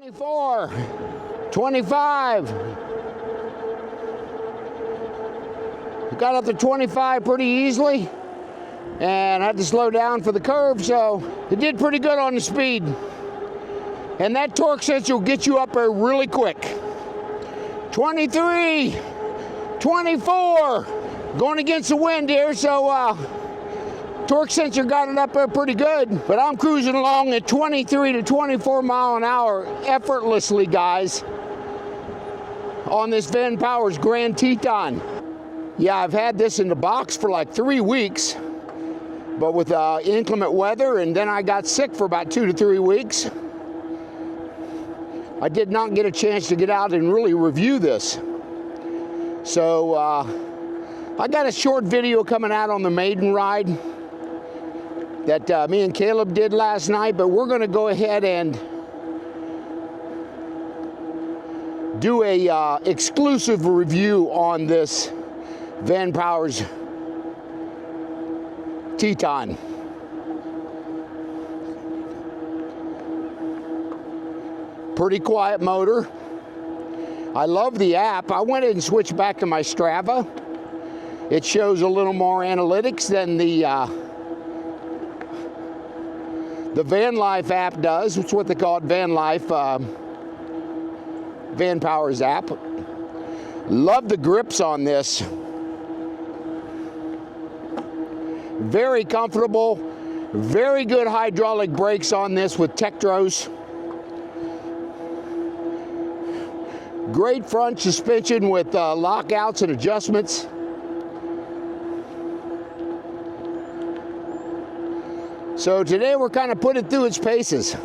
24, 25. Got up to 25 pretty easily and had to slow down for the curve, so it did pretty good on the speed. And that torque sensor will get you up there really quick. 23, 24, going against the wind here, so torque sensor got it up there pretty good, but I'm cruising along at 23 to 24 mile an hour effortlessly, guys, on this Vanpowers GrandTeton. Yeah, I've had this in the box for like 3 weeks, but with inclement weather, and then I got sick for about 2 to 3 weeks. I did not get a chance to get out and really review this. So I got a short video coming out on the maiden ride that me and Caleb did last night, but we're gonna go ahead and do a exclusive review on this Vanpowers Teton. Pretty quiet motor. I love the app. I went and switched back to my Strava. It shows a little more analytics than the Van Life app does. It's what they call it, Van Life, Vanpowers app. Love the grips on this. Very comfortable, very good hydraulic brakes on this with Tektros. Great front suspension with lockouts and adjustments. So today we're kind of putting it through its paces.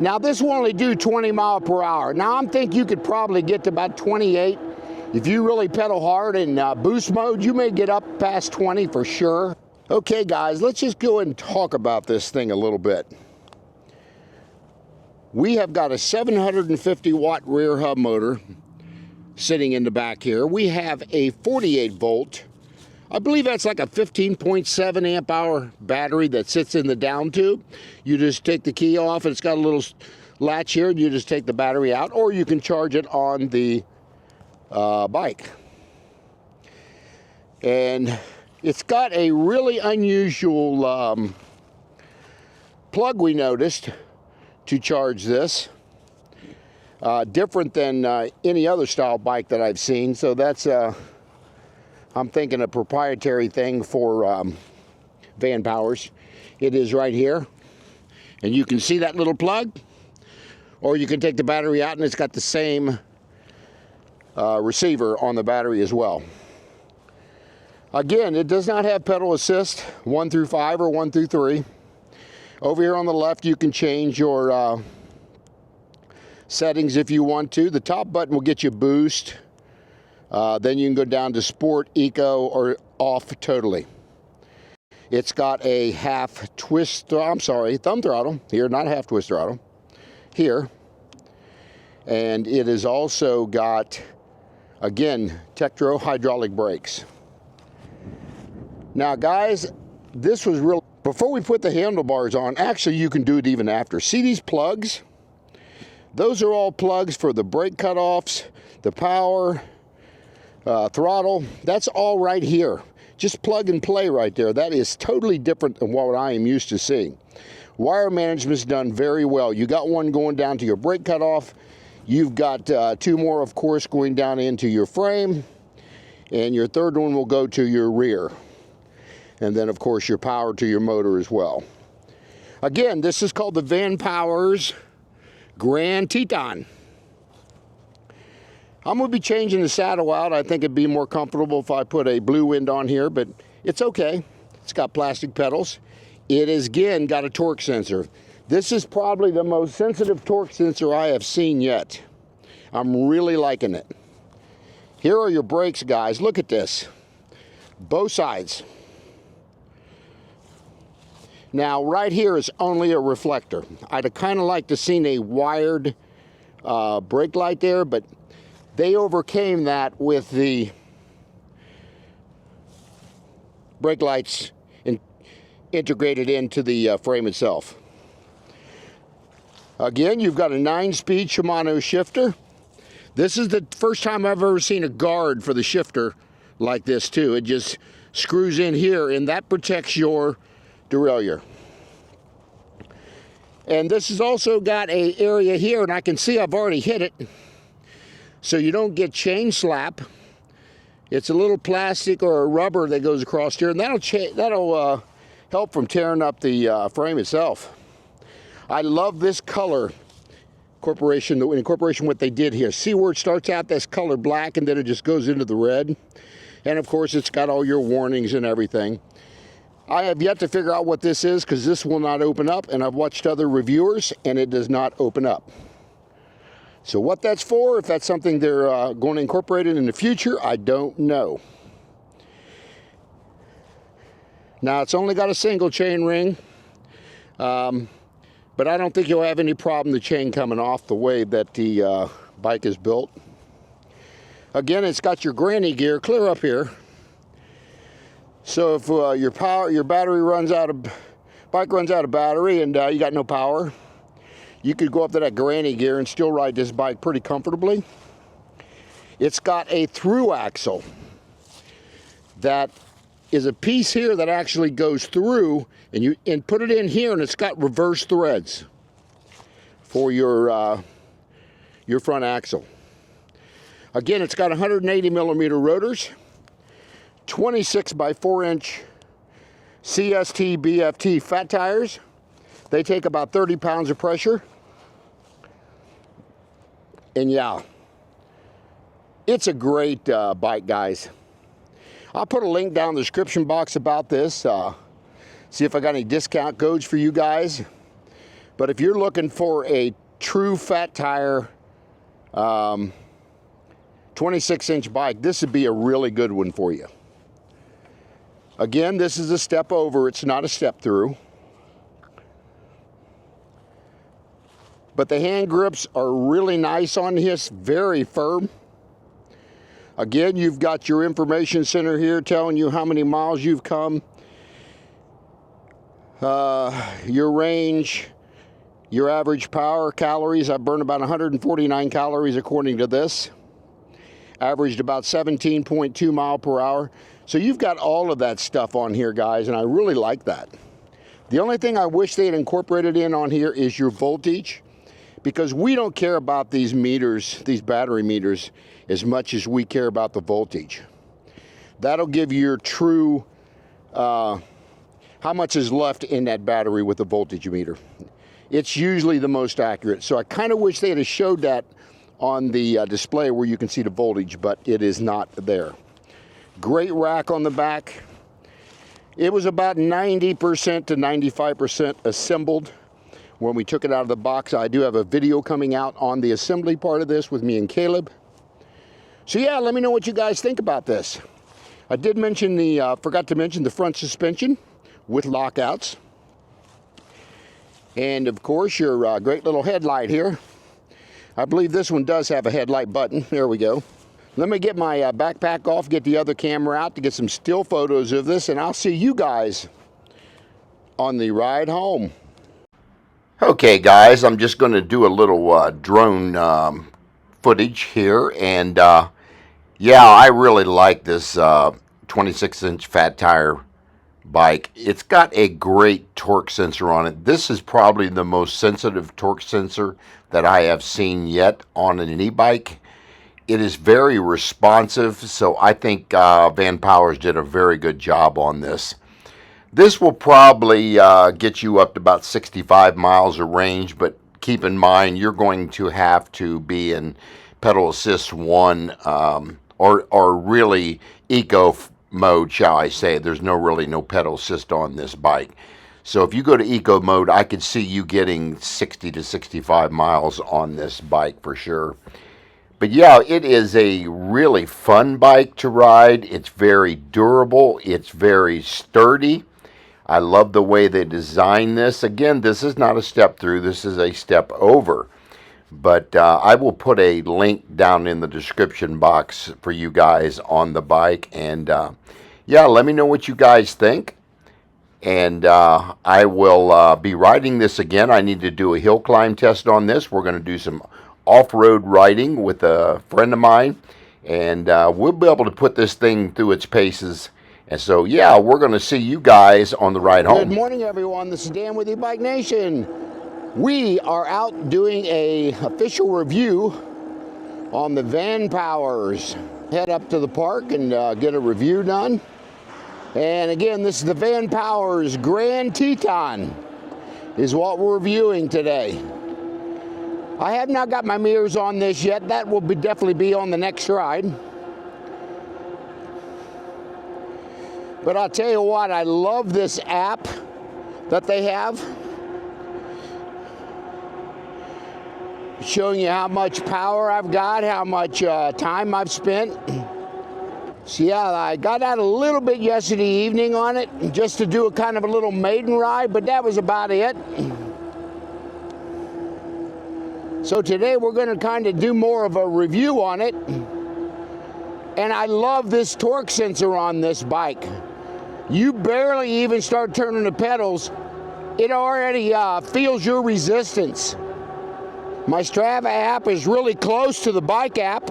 Now this will only do 20 mile per hour. Now I'm thinking you could probably get to about 28. If you really pedal hard in boost mode, you may get up past 20 for sure. Okay guys, let's just go and talk about this thing a little bit. We have got a 750 watt rear hub motor sitting in the back here. We have a 48 volt, I believe that's like a 15.7 amp hour battery that sits in the down tube. You just take the key off and it's got a little latch here and you just take the battery out, or you can charge it on the bike. And it's got a really unusual plug we noticed to charge this. Different than any other style bike that I've seen. So that's, I'm thinking, a proprietary thing for Vanpowers. It is right here. And you can see that little plug. Or you can take the battery out and it's got the same receiver on the battery as well. Again, it does not have pedal assist, 1 through 5 or 1 through 3. Over here on the left, you can change your settings if you want to. The top button will get you boost. Then you can go down to sport, eco, or off totally. It's got a thumb throttle here, not half twist throttle, here. And it has also got, again, Tektro hydraulic brakes. Now guys, this was real. Before we put the handlebars on, actually you can do it even after. See these plugs? Those are all plugs for the brake cutoffs, the power, throttle. That's all right here. Just plug and play right there. That is totally different than what I am used to seeing. Wire management's done very well. You got one going down to your brake cutoff. You've got 2 more, of course, going down into your frame. And your third one will go to your rear. And then, of course, your power to your motor as well. Again, this is called the Vanpowers GrandTeton. I'm going to be changing the saddle out. I think it'd be more comfortable if I put a blue wind on here, but it's okay. It's got plastic pedals. It has, again, got a torque sensor. This is probably the most sensitive torque sensor I have seen yet. I'm really liking it. Here are your brakes, guys. Look at this. Both sides. Now, right here is only a reflector. I'd kind of like to seen a wired brake light there, but they overcame that with the brake lights integrated into the frame itself. Again, you've got a 9-speed Shimano shifter. This is the first time I've ever seen a guard for the shifter like this too. It just screws in here and that protects your derailleur. And this has also got an area here, and I can see I've already hit it, so you don't get chain slap. It's a little plastic or a rubber that goes across here, and that'll help from tearing up the frame itself. I love this color incorporation what they did here. See where it starts out this color black and then it just goes into the red, and of course it's got all your warnings and everything. I have yet to figure out what this is because this will not open up, and I've watched other reviewers and it does not open up. So what that's for, if that's something they're going to incorporate it in the future, I don't know. Now it's only got a single chain ring, but I don't think you'll have any problem the chain coming off the way that the bike is built. Again, it's got your granny gear clear up here. So if your battery runs out of, bike runs out of battery and you got no power, you could go up to that granny gear and still ride this bike pretty comfortably. It's got a through axle that is a piece here that actually goes through, and you put it in here, and it's got reverse threads for your front axle. Again, it's got 180 millimeter rotors, 26 by 4 inch CST BFT fat tires. They take about 30 pounds of pressure. And yeah, it's a great bike, guys. I'll put a link down in the description box about this. See if I got any discount codes for you guys. But if you're looking for a true fat tire 26-inch bike, this would be a really good one for you. Again, this is a step over. It's not a step through. But the hand grips are really nice on this, very firm. Again, you've got your information center here telling you how many miles you've come, your range, your average power, calories. I burned about 149 calories according to this. Averaged about 17.2 miles per hour. So you've got all of that stuff on here, guys, and I really like that. The only thing I wish they had incorporated in on here is your voltage, because we don't care about these meters, these battery meters, as much as we care about the voltage. That'll give you your true, how much is left in that battery with the voltage meter. It's usually the most accurate. So I kind of wish they had showed that on the display where you can see the voltage, but it is not there. Great rack on the back. It was about 90% to 95% assembled when we took it out of the box. I do have a video coming out on the assembly part of this with me and Caleb. So yeah, let me know what you guys think about this. I did mention forgot to mention the front suspension with lockouts. And of course your great little headlight here. I believe this one does have a headlight button. There we go. Let me get my backpack off, get the other camera out to get some still photos of this, and I'll see you guys on the ride home. Okay, guys, I'm just going to do a little drone footage here, and yeah, I really like this 26-inch fat tire bike. It's got a great torque sensor on it. This is probably the most sensitive torque sensor that I have seen yet on an e-bike. It is very responsive, so I think Vanpowers did a very good job on this. This will probably get you up to about 65 miles of range, but keep in mind you're going to have to be in pedal assist 1 or really eco mode, shall I say. There's really no pedal assist on this bike. So if you go to eco mode, I could see you getting 60 to 65 miles on this bike for sure. But yeah, it is a really fun bike to ride. It's very durable. It's very sturdy. I love the way they designed this. Again, this is not a step through. This is a step over. But I will put a link down in the description box for you guys on the bike. And yeah, let me know what you guys think. And I will be riding this again. I need to do a hill climb test on this. We're going to do some off-road riding with a friend of mine, and we'll be able to put this thing through its paces. And so, yeah, we're going to see you guys on the ride home. Good morning, everyone. This is Dan with eBike Nation. We are out doing a official review on the Vanpowers. Head up to the park and get a review done. And again, this is the Vanpowers GrandTeton is what we're reviewing today. I have not got my mirrors on this yet. That will definitely be on the next ride. But I'll tell you what, I love this app that they have, showing you how much power I've got, how much time I've spent. So yeah, I got out a little bit yesterday evening on it, just to do a kind of a little maiden ride, but that was about it. So today we're going to kind of do more of a review on it. And I love this torque sensor on this bike. You barely even start turning the pedals, it already feels your resistance. My Strava app is really close to the bike app.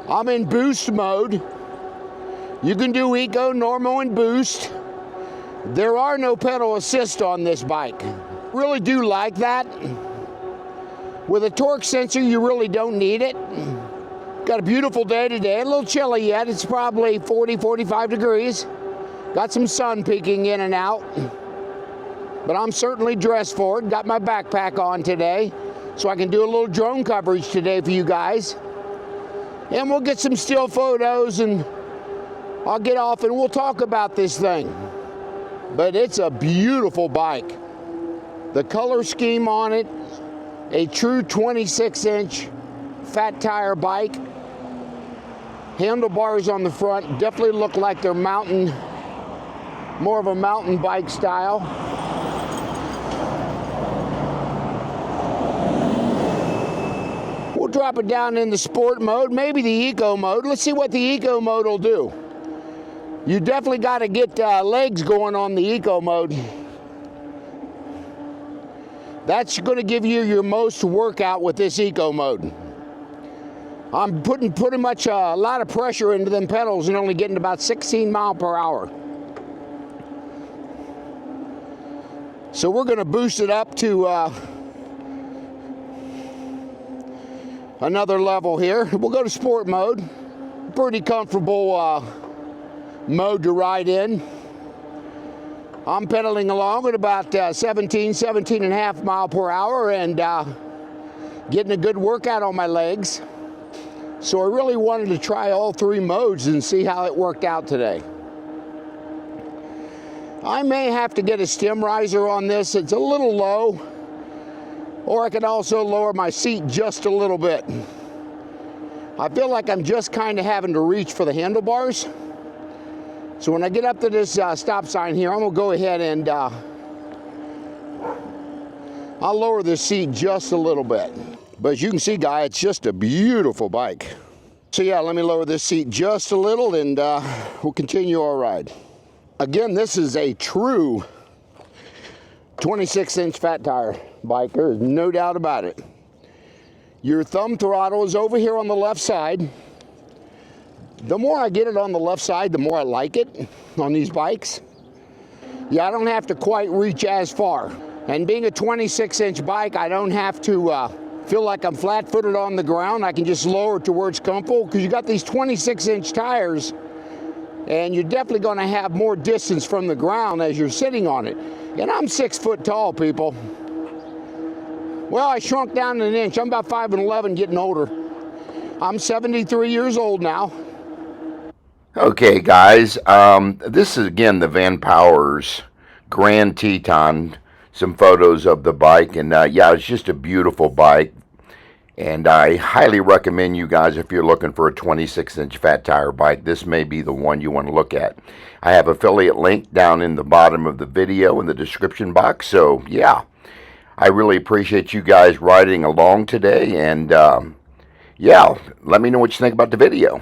I'm in boost mode. You can do eco, normal, and boost. There are no pedal assist on this bike. Really do like that. With a torque sensor, you really don't need it. Got a beautiful day today. A little chilly yet. It's probably 40, 45 degrees. Got some sun peeking in and out. But I'm certainly dressed for it. Got my backpack on today, so I can do a little drone coverage today for you guys. And we'll get some still photos, and I'll get off and we'll talk about this thing. But it's a beautiful bike. The color scheme on it, a true 26-inch fat tire bike. Handlebars on the front definitely look like they're mountain, more of a mountain bike style. We'll drop it down in the sport mode, maybe the eco mode. Let's see what the eco mode will do. You definitely got to get legs going on the eco mode. That's going to give you your most workout with this eco mode. I'm putting pretty much a lot of pressure into them pedals and only getting about 16 miles per hour. So we're going to boost it up to another level here. We'll go to sport mode. Pretty comfortable mode to ride in. I'm pedaling along at about 17 and a half miles per hour and getting a good workout on my legs. So I really wanted to try all three modes and see how it worked out today. I may have to get a stem riser on this. It's a little low, or I could also lower my seat just a little bit. I feel like I'm just kind of having to reach for the handlebars. So when I get up to this stop sign here, I'm gonna go ahead and I'll lower the seat just a little bit. But as you can see, guys, it's just a beautiful bike. So yeah, let me lower this seat just a little and we'll continue our ride. Again, this is a true 26-inch fat tire bike. There is no doubt about it. Your thumb throttle is over here on the left side. The more I get it on the left side, the more I like it on these bikes. Yeah, I don't have to quite reach as far. And being a 26-inch bike, I don't have to feel like I'm flat-footed on the ground. I can just lower it to where it's comfortable, because you got these 26-inch tires, and you're definitely going to have more distance from the ground as you're sitting on it. And I'm 6 foot tall, people. Well, I shrunk down an inch. I'm about 5'11", getting older. I'm 73 years old now. Okay, guys, this is, again, the Vanpowers GrandTeton. Some photos of the bike, and yeah, it's just a beautiful bike, and I highly recommend you guys, if you're looking for a 26-inch fat tire bike, this may be the one you want to look at. I have affiliate link down in the bottom of the video in the description box. So yeah, I really appreciate you guys riding along today, and yeah, let me know what you think about the video.